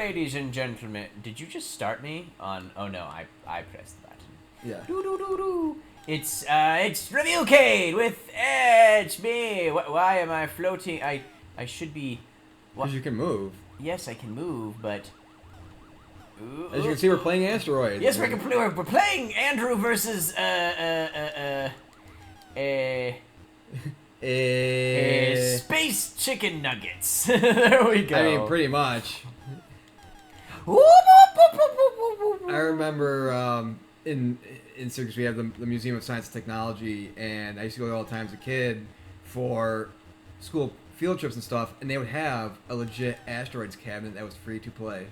ladies and gentlemen. Did you just start me on? Oh no, I pressed the button. Yeah. Doo-doo-doo-doo. It's Reviewcade with Edge me. Why am I floating? I should be. Because you can move. Yes, I can move, but. As you can see, we're playing Asteroid. Yes, we're playing Andrew versus space chicken nuggets. There we go. I mean, pretty much. I remember in Syracuse we have the Museum of Science and Technology, and I used to go there all the time as a kid for school field trips and stuff, and they would have a legit asteroids cabinet that was free to play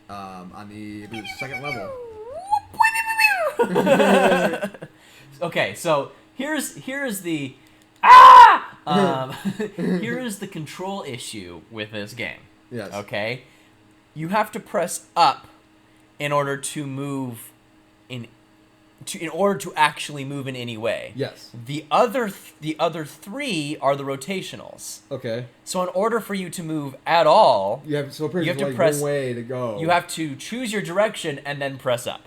on the second level. Okay, so here's the here is the control issue with this game. Yes. Okay, you have to press up in order to move in order to actually move in any way. Yes. The other three are the rotationals. Okay. So in order for you to move at all, You have to like press one way to go. You have to choose your direction and then press up.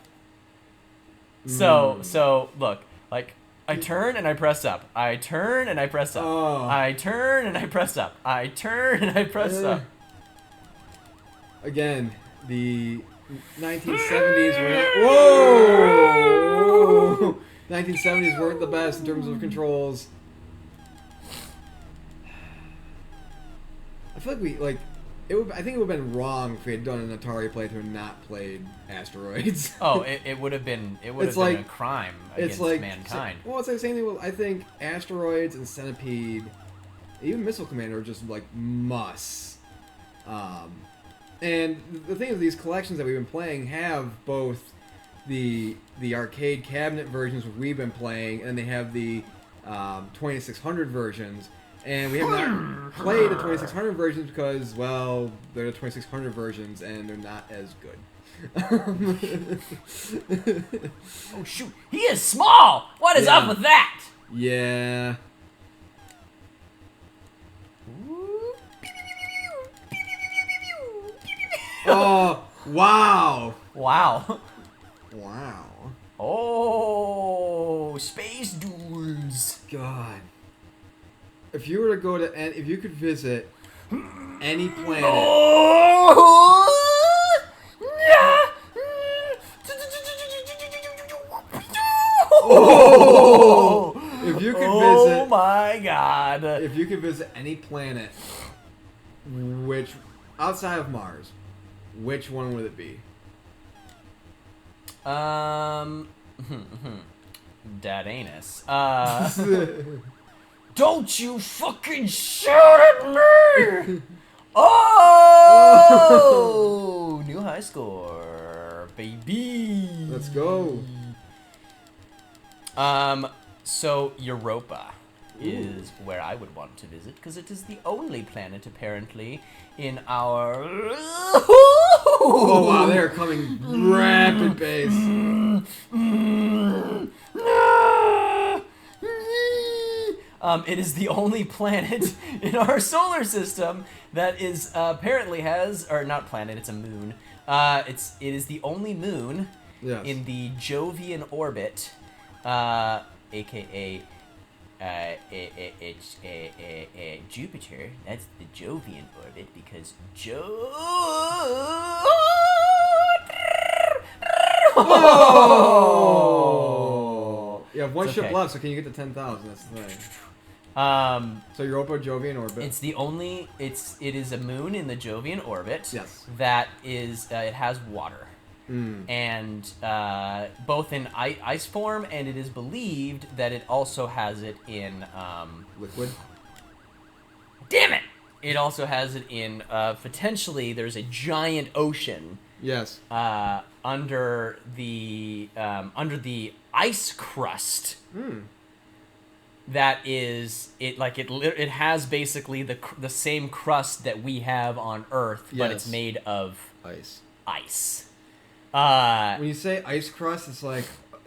So look, like I turn and I press up. I turn and I press up. Oh. I turn and I press up. I turn and I press up. Again, the 1970s were not. Whoa! 1970s weren't the best in terms of controls. I feel like I think it would have been wrong if we had done an Atari playthrough and not played Asteroids. Oh, it would have been a crime against mankind. Well, it's like the same thing with, I think, Asteroids and Centipede, even Missile Commander are just like muss. And the thing is, these collections that we've been playing have both the arcade cabinet versions we've been playing, and they have the 2600 versions. And we have not played the 2600 versions because, well, they're the 2600 versions and they're not as good. Oh shoot, he is small! What is up with that? Yeah. Oh, wow. Wow. Wow. Oh, space duels. God. If you were to go to, if you could visit any planet. Oh! If you could visit. Oh my God. If you could visit any planet, which outside of Mars, which one would it be? That anus. Don't you fucking shout at me! Oh! New high score, baby. Let's go. So Europa is where I would want to visit because it is the only planet apparently in our. Oh wow, they are coming rapid pace. It is the only planet in our solar system that is apparently has, or not planet, it's a moon. It is the only moon in the Jovian orbit, aka it's Jupiter. That's the Jovian orbit because Oh! You have one ship left, so can you get to 10,000? That's the thing. So Europa Jovian orbit. It's the only. It is a moon in the Jovian orbit. Yes. That is. It has water. And both in ice form, and it is believed that it also has it in liquid. Damn it! It also has it in potentially. There's a giant ocean. Yes. Under the ice crust. That is it. Like it has basically the same crust that we have on Earth, but it's made of ice. Ice. When you say ice crust, it's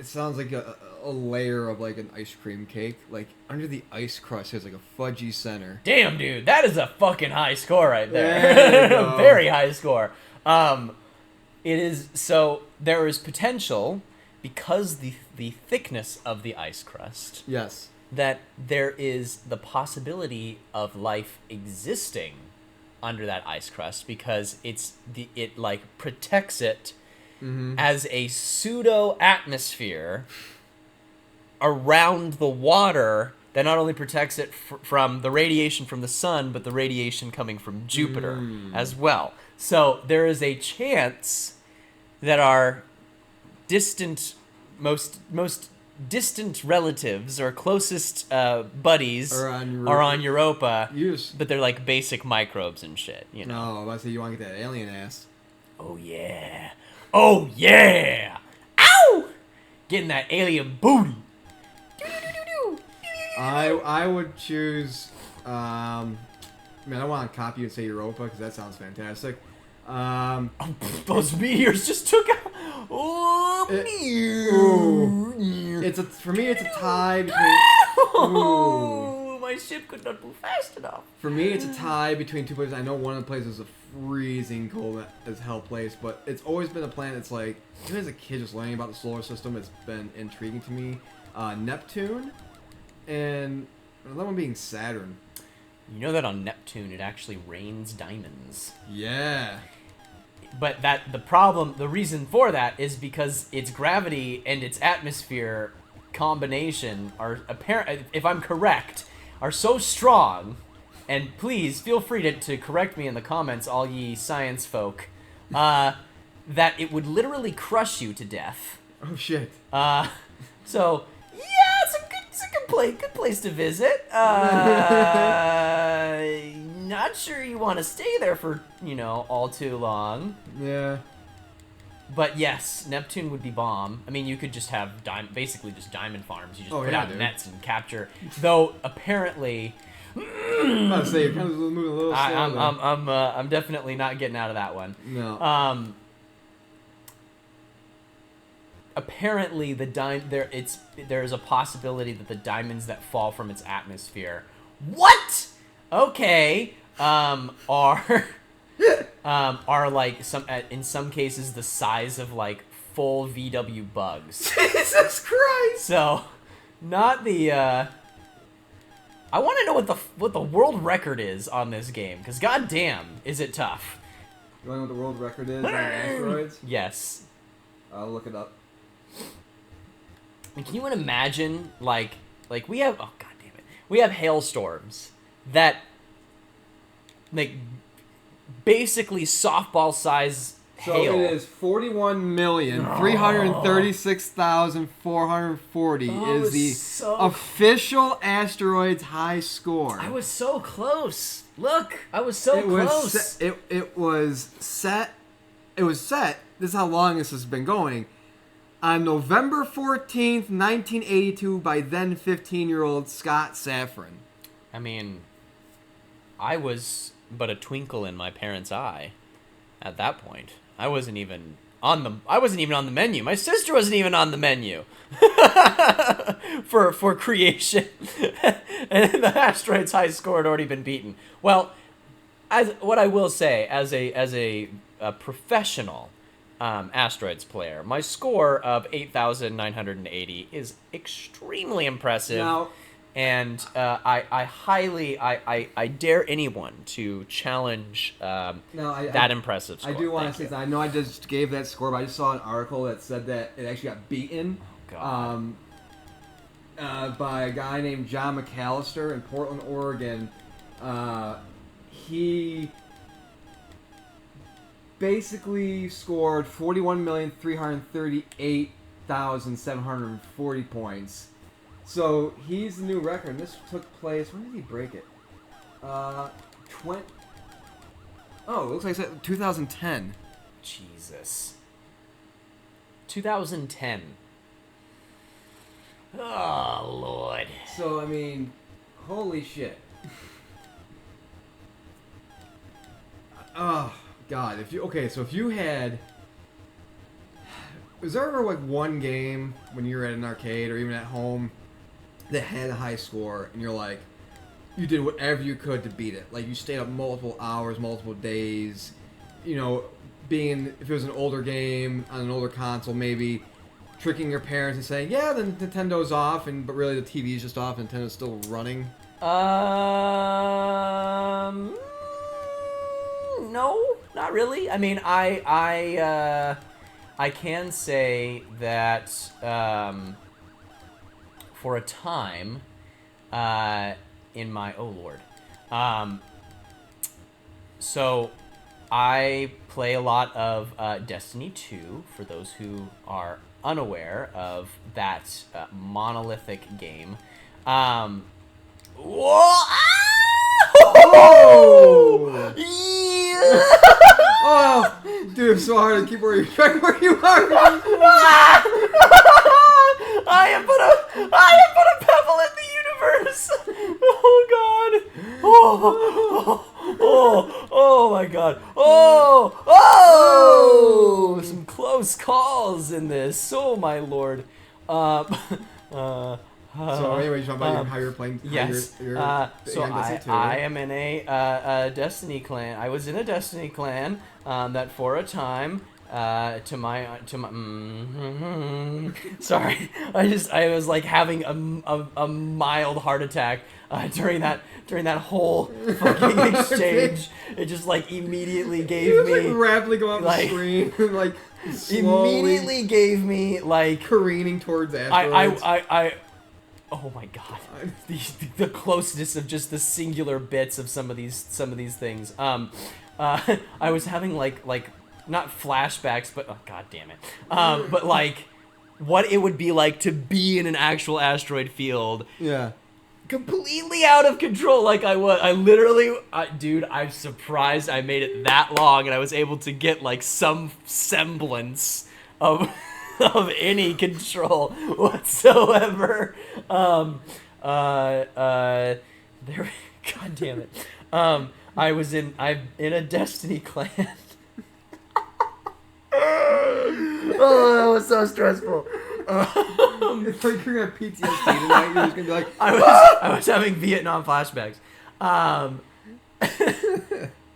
It sounds like a layer of like an ice cream cake. Like under the ice crust, there's like a fudgy center. Damn, dude, that is a fucking high score right there. There you go. Very high score. It is so there is potential because the thickness of the ice crust. Yes. That there is the possibility of life existing under that ice crust because it like protects it as a pseudo atmosphere around the water that not only protects it from the radiation from the sun, but the radiation coming from Jupiter as well. So there is a chance that our most distant relatives or closest buddies are on Europa, but they're like basic microbes and shit, you know. No, I was about to say you want to get that alien ass. Oh yeah. Oh yeah. Ow! Getting that alien booty. I would choose. I don't want to copy and say Europa because that sounds fantastic. Those meteors just took out. For me, it's a tie between. Oh, my ship could not move fast enough. For me, it's a tie between two places. I know one of the places is a freezing cold as hell place, but it's always been a planet that's like, even as a kid just learning about the solar system, it's been intriguing to me. Neptune, and another one being Saturn. You know that on Neptune it actually rains diamonds. Yeah. But the reason for that is because its gravity and its atmosphere combination are apparent, if I'm correct, are so strong, and please feel free to correct me in the comments, all ye science folk, that it would literally crush you to death. Oh shit. So yeah, it's a good place to visit. Not sure you want to stay there for, all too long. Yeah. But yes, Neptune would be bomb. I mean, you could just have basically just diamond farms. You just put out nets and capture. Though apparently, I'm about to say you're kind of moving a little slow. I'm definitely not getting out of that one. No. Apparently, there's a possibility that the diamonds that fall from its atmosphere, okay, are like in some cases the size of like full VW bugs. Jesus Christ! So, not the. I want to know what the world record is on this game, because goddamn, is it tough. You want to know what the world record is on asteroids? Yes. I'll look it up. And can you imagine, like we have, oh god damn it, we have hailstorms that, like, basically softball size hail. So it is 41,336,440 is the official asteroids high score. I was so close. Look, I was so close. It was set. This is how long this has been going. On November 14th, 1982, by then 15-year-old Scott Safran. I mean, I was but a twinkle in my parents' eye at that point. I wasn't even on the menu. My sister wasn't even on the menu for creation. And the asteroid's high score had already been beaten. Well, what I will say as a professional asteroids player, my score of 8,980 is extremely impressive. Now, and I dare anyone to challenge that impressive score. I do want to say that I know I just gave that score, but I just saw an article that said that it actually got beaten by a guy named John McAllister in Portland, Oregon. He basically scored 41,338,740 points. So he's the new record. This took place. When did he break it? It looks like it's 2010. Jesus. 2010. Oh Lord. So I mean, holy shit. Oh God. If you had, was there ever like one game when you were at an arcade or even at home that had a high score and you're like, you did whatever you could to beat it? Like you stayed up multiple hours, multiple days, you know, if it was an older game on an older console, maybe tricking your parents and saying, yeah, the Nintendo's off, but really the TV's just off, Nintendo's still running? No, not really. I mean, I can say that for a time, in my so I play a lot of Destiny 2. For those who are unaware of that monolithic game. Whoa! Ah! Oh! Yeah! Oh, dude, it's so hard to keep where you are. I have put a pebble in the universe. Oh God. Oh my God. Oh, some close calls in this. Oh my Lord. So anyway, you talking about how you're playing. Yes. So I am in a Destiny clan. I was in a Destiny clan that for a time. Sorry, I was like having a mild heart attack during that whole fucking exchange. It just like immediately gave me like rapidly go up the screen and like slowly immediately gave me like careening towards asteroids. Oh my God, the closeness of just the singular bits of some of these things. I was having like not flashbacks, but oh God damn it. But like what it would be like to be in an actual asteroid field. Yeah. Completely out of control. Like I was. Dude, I'm surprised I made it that long and I was able to get like some semblance of any control whatsoever. There. God damn it. I'm in a Destiny clan. Oh, that was so stressful. It's like you're gonna have PTSD tonight. You're just gonna be like, I was having Vietnam flashbacks.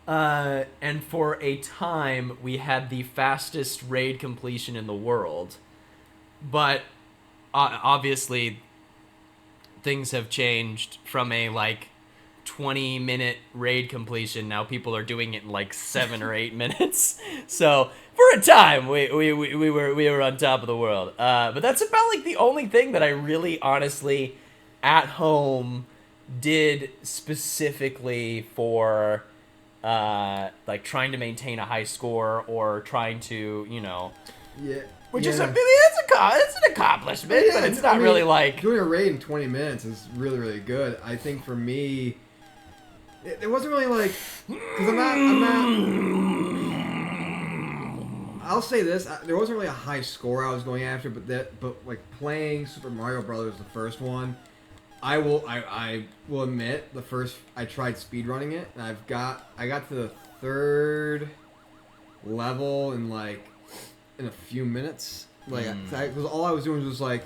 And for a time, we had the fastest raid completion in the world. But obviously, things have changed from a like 20-minute raid completion. Now people are doing it in like 7 or 8 minutes. So for a time, we were on top of the world. But that's about like the only thing that I really honestly at home did specifically for like trying to maintain a high score or trying to, you know, yeah. Which is it's an accomplishment, but it's not really like doing a raid in 20 minutes is really, really good. I think for me, it wasn't really like, because I'm not. I'll say this: there wasn't really a high score I was going after, but like playing Super Mario Brothers, the first one, I will admit the first I tried speedrunning it, and I got to the 3rd level in a few minutes. Because all I was doing was like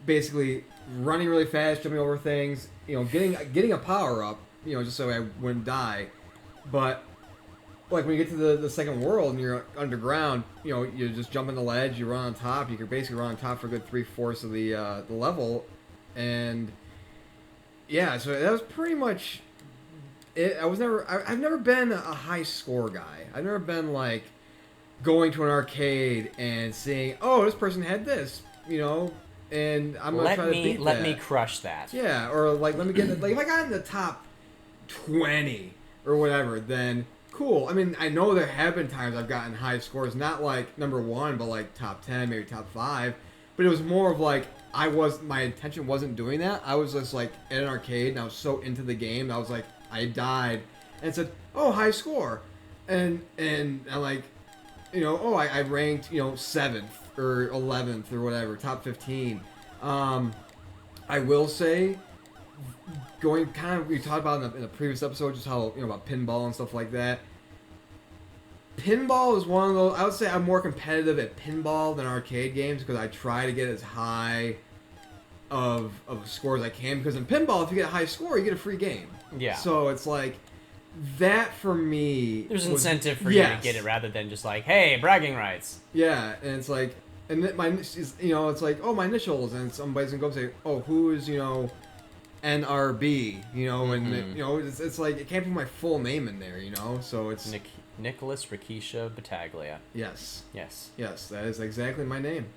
basically running really fast, jumping over things, you know, getting a power up, you know, just so I wouldn't die. But like when you get to the second world and you're underground, you know, you just jump on the ledge, you run on top. You can basically run on top for a good 3/4 of the level, and yeah, so that was pretty much it. I've never been a high score guy. I've never been like going to an arcade and seeing, oh, this person had this, you know, and I'm gonna try to beat that. Let me crush that. Yeah, or like let me get like if I got in the top 20 or whatever, then cool. I mean, I know there have been times I've gotten high scores, not like number 1, but like top 10, maybe top 5. But it was more of like my intention wasn't doing that. I was just like at an arcade and I was so into the game. I was like, I died and said, oh, high score, and I'm like, you know, oh, I ranked, you know, 7th or 11th or whatever, top 15. I will say, going kind of, we talked about in the previous episode, just how, you know, about pinball and stuff like that. pinball is one of those. I would say I'm more competitive at pinball than arcade games because I try to get as high of a score as I can. Because in pinball, if you get a high score, you get a free game. Yeah. So it's like that for me. There's incentive for you to get it rather than just like, hey, bragging rights. Yeah, and it's like, and it's like, oh, my initials, and somebody's gonna go say, oh, who is NRB, and it's like it can't put my full name in there, so it's Nicholas Rakisha Battaglia. Yes, that is exactly my name.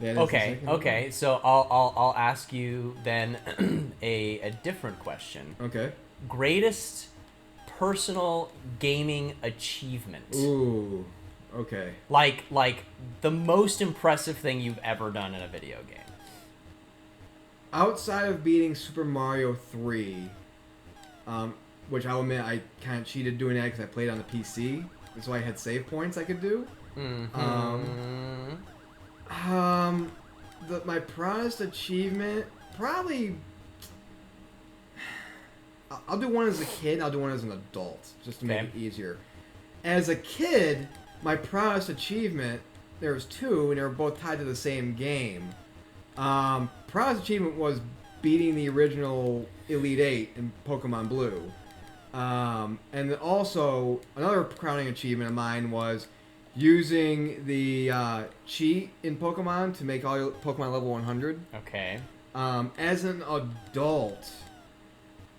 Okay. So I'll ask you then a different question. Okay. Greatest personal gaming achievement. Ooh. Okay. Like the most impressive thing you've ever done in a video game. Outside of beating Super Mario 3, which I'll admit I kind of cheated doing that because I played on the PC, so I had save points I could do. My proudest achievement, probably, I'll do one as a kid, I'll do one as an adult, just to make it easier. As a kid, my proudest achievement, there was two, and they were both tied to the same game. Proudest achievement was beating the original Elite Eight in Pokemon Blue. And then also, another crowning achievement of mine was using the cheat in Pokemon to make all your Pokemon level 100. Okay. As an adult,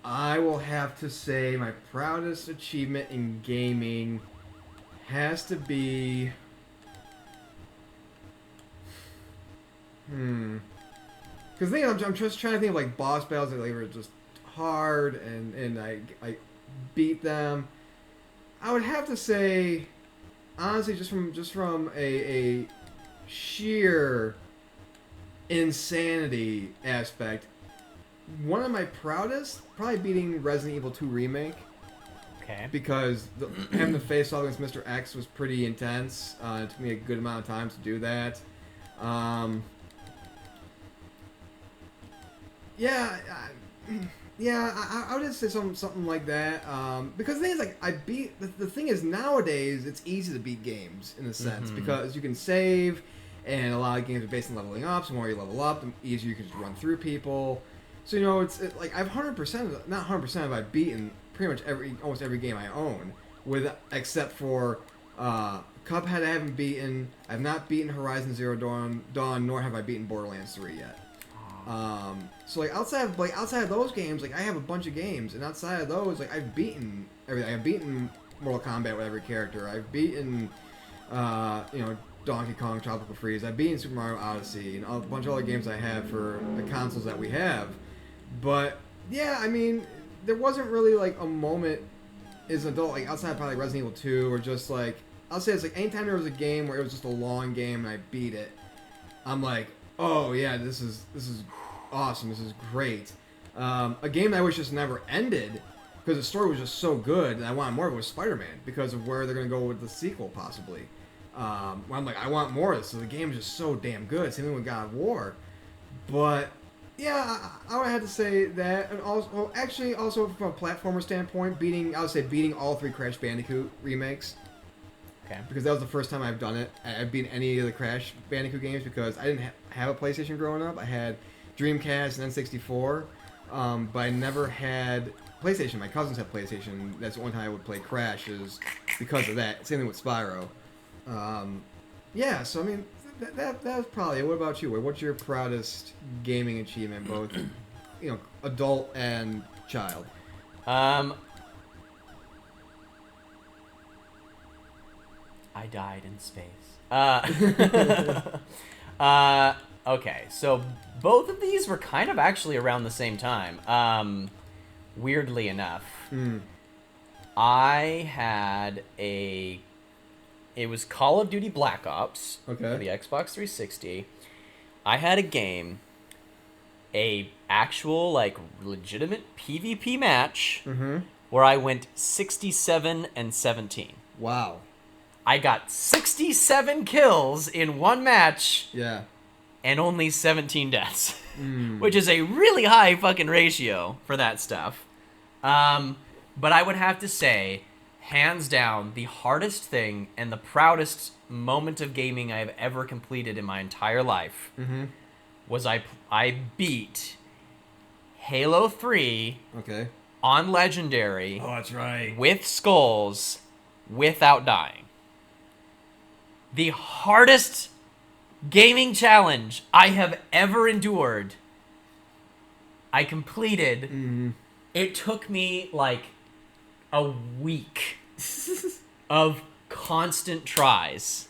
I will have to say my proudest achievement in gaming has to be... Because I'm just trying to think of like boss battles that were just hard and I beat them. I would have to say, honestly, just from a sheer insanity aspect, one of my proudest, probably beating Resident Evil 2 Remake. Okay. Because having to face off against Mr. X was pretty intense. It took me a good amount of time to do that. I would just say something like that. Because the thing is, like, the thing is, nowadays it's easy to beat games in a sense because you can save, and a lot of games are based on leveling up. So the more you level up, the easier you can just run through people. So it's like I've 100%, not 100%, I've beaten pretty much almost every game I own, except for Cuphead. I haven't beaten. I've not beaten Horizon Zero Dawn, nor have I beaten Borderlands 3 yet. So like outside of those games, like I have a bunch of games, and outside of those, like I've beaten everything. I've beaten Mortal Kombat with every character. I've beaten, Donkey Kong Tropical Freeze. I've beaten Super Mario Odyssey and a bunch of other games I have for the consoles that we have. But yeah, I mean, there wasn't really like a moment as an adult, like outside of probably Resident Evil 2, or just like I'll say it's like anytime there was a game where it was just a long game and I beat it, I'm like, oh yeah, this is awesome. This is great. A game that I wish just never ended because the story was just so good and I wanted more of it was Spider-Man because of where they're gonna go with the sequel possibly. Where I'm like, I want more of this. So the game is just so damn good. Same thing with God of War. But yeah, I would have to say that, and also from a platformer standpoint, I would say beating all 3 Crash Bandicoot remakes. Okay. Because that was the first time I've done it. I've beaten any of the Crash Bandicoot games because I didn't have a PlayStation growing up. I had Dreamcast and N64, but I never had PlayStation. My cousins had PlayStation. That's the only time I would play Crash is because of that. Same thing with Spyro. So I mean, that's probably it. What about you? What's your proudest gaming achievement, both adult and child? I died in space. Okay, so both of these were kind of actually around the same time. Weirdly enough, I had it was Call of Duty Black Ops for the Xbox 360. I had a game, a actual like legitimate PvP match where I went 67-17. Wow. I got 67 kills in one match. Yeah. And only 17 deaths, which is a really high fucking ratio for that stuff. But I would have to say hands down, the hardest thing and the proudest moment of gaming I have ever completed in my entire life was I beat Halo 3 on Legendary. Oh, that's right. With skulls, without dying. The hardest gaming challenge I have ever endured, I completed. It took me like a week of constant tries.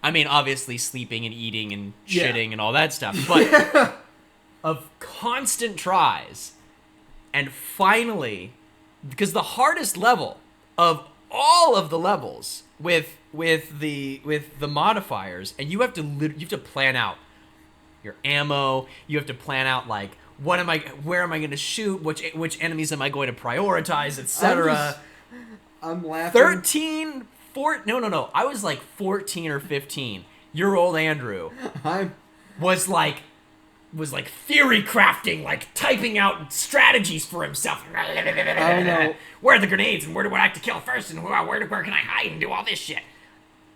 I mean, obviously sleeping and eating and shitting and all that stuff, but of constant tries. And finally, because the hardest level of all of the levels with the modifiers, and you have to plan out your ammo, you have to plan out like where am I going to shoot, which enemies am I going to prioritize, etc. I'm laughing. I was like 14 or 15. Your old Andrew was like theory crafting, like typing out strategies for himself. I don't know. Where are the grenades and where do I like to kill first and where can I hide and do all this shit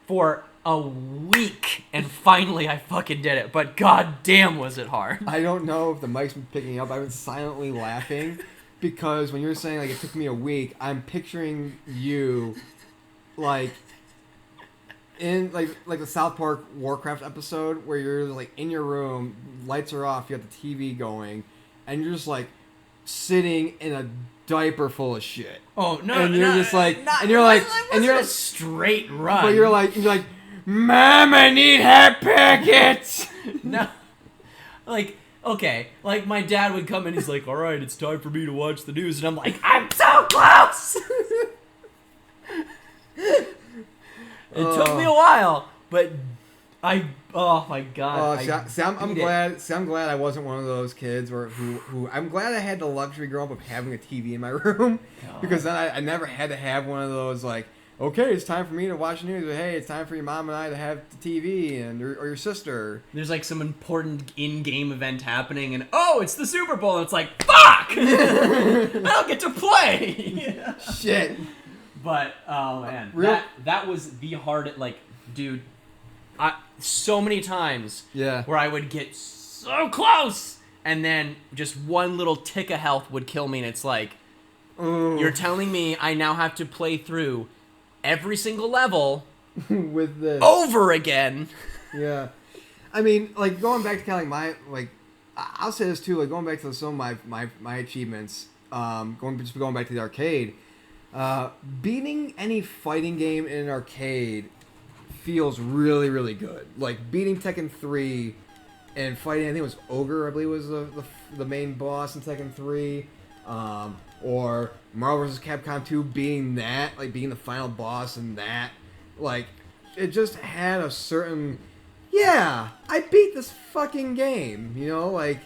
for a week, and finally I fucking did it. But goddamn, was it hard. I don't know if the mic's been picking up. I've been silently laughing because when you're saying like it took me a week, I'm picturing you like in like the South Park Warcraft episode where you're like in your room, lights are off, you got the TV going, and you're just like sitting in a diaper full of shit. Oh no! And you're just like, and you're like, a straight run. But you're like, Mom, I need hot packets. No, like okay, like my dad would come in, he's like, all right, it's time for me to watch the news, and I'm like, I'm so close. It took me a while, but oh my god. I'm glad I wasn't one of those kids who I'm glad I had the luxury growing up of having a TV in my room, because then I never had to have one of those like, okay, it's time for me to watch the news, but hey, it's time for your mom and I to have the TV or your sister. There's like some important in-game event happening, and it's the Super Bowl, and it's like, fuck! I don't get to play! Shit. But, oh man, that was the hardest, like, dude, so many times where I would get so close, and then just one little tick of health would kill me, and it's like, you're telling me I now have to play through every single level with this over again. Yeah. I mean, like, going back to kind of like I'll say this too, like, going back to some of my achievements, going back to the arcade, beating any fighting game in an arcade feels really, really good. Like, beating Tekken 3 and fighting, I think it was Ogre, I believe was the main boss in Tekken 3, or Marvel vs. Capcom 2, beating that, like, being the final boss in that, like, it just had a certain, I beat this fucking game, you know, like,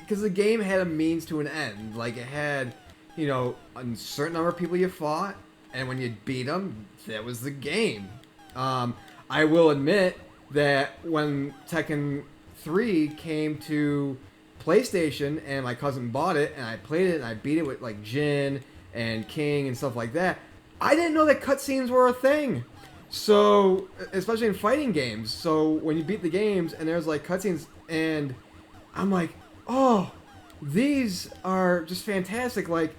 because the game had a means to an end. Like, it had, you know, a certain number of people you fought, and when you beat them, that was the game. I will admit that when Tekken 3 came to PlayStation and my cousin bought it and I played it and I beat it with like Jin and King and stuff like that, I didn't know that cutscenes were a thing. So, especially in fighting games. So when you beat the games and there's like cutscenes, and I'm like, oh, these are just fantastic. Like,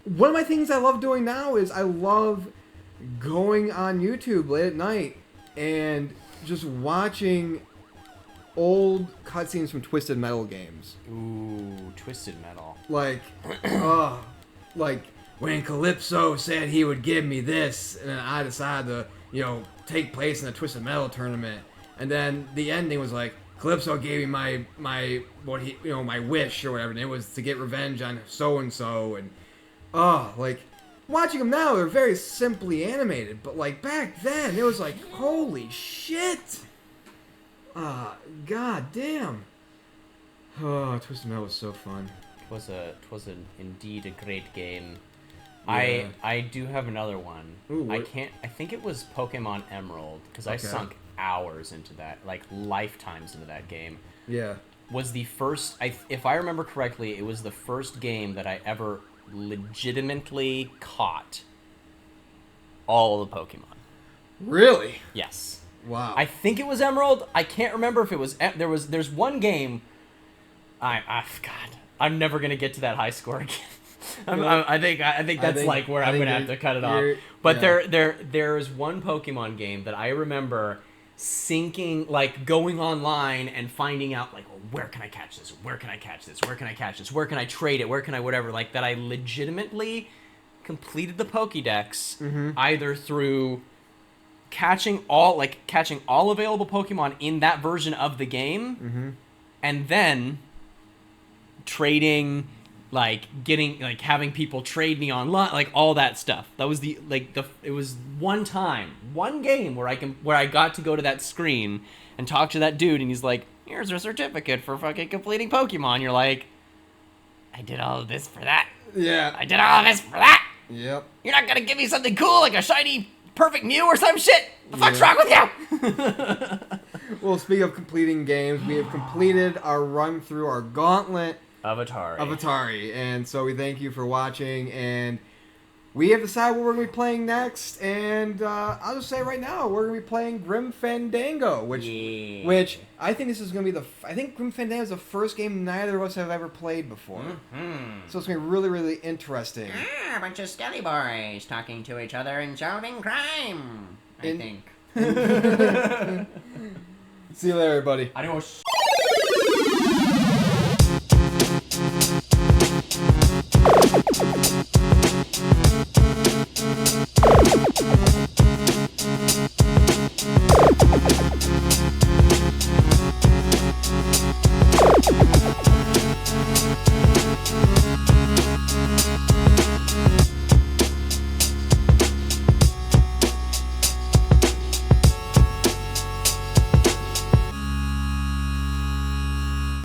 one of my things I love doing now is I love going on YouTube late at night and just watching old cutscenes from Twisted Metal games. Ooh, Twisted Metal. Like, like when Calypso said he would give me this, and then I decided to, you know, take place in a Twisted Metal tournament, and then the ending was like, Calypso gave me my wish or whatever, and it was to get revenge on so and so, and like, watching them now, they're very simply animated, but like back then, it was like, holy shit! God damn. Oh, Twisted Metal was so fun. Twas indeed a great game. Yeah. I do have another one. Ooh, I think it was Pokemon Emerald, because I sunk hours into that, like lifetimes into that game. Yeah. Was the first, if I remember correctly, it was the first game that I ever legitimately caught all the Pokemon. Really? Yes. Wow. I think it was Emerald. I can't remember if it was. There's one game. God, I'm never gonna get to that high score again. I think that's like where I'm gonna have to cut it off. But there's one Pokemon game that I remember syncing, like going online and finding out like, well, where can I catch this? Where can I catch this? Where can I catch this? Where can I trade it? Where can I whatever? Like that I legitimately completed the Pokédex either through catching all available Pokemon in that version of the game, and then trading, having people trade me online, like all that stuff. That was it was one game where I got to go to that screen and talk to that dude, and he's like, here's a certificate for fucking completing Pokemon. You're like, I did all of this for that. Yeah. I did all of this for that. Yep. You're not gonna give me something cool like a shiny perfect Mew or some shit? The fuck's wrong with you? Well, speaking of completing games, we have completed our run through our gauntlet of Atari. And so we thank you for watching, and we have decided what we're going to be playing next, and I'll just say right now, we're going to be playing Grim Fandango, which I think this is going to be I think Grim Fandango is the first game neither of us have ever played before. So it's going to be really, really interesting. A bunch of skelly boys talking to each other and solving crime, I think. See you later, everybody. Adios.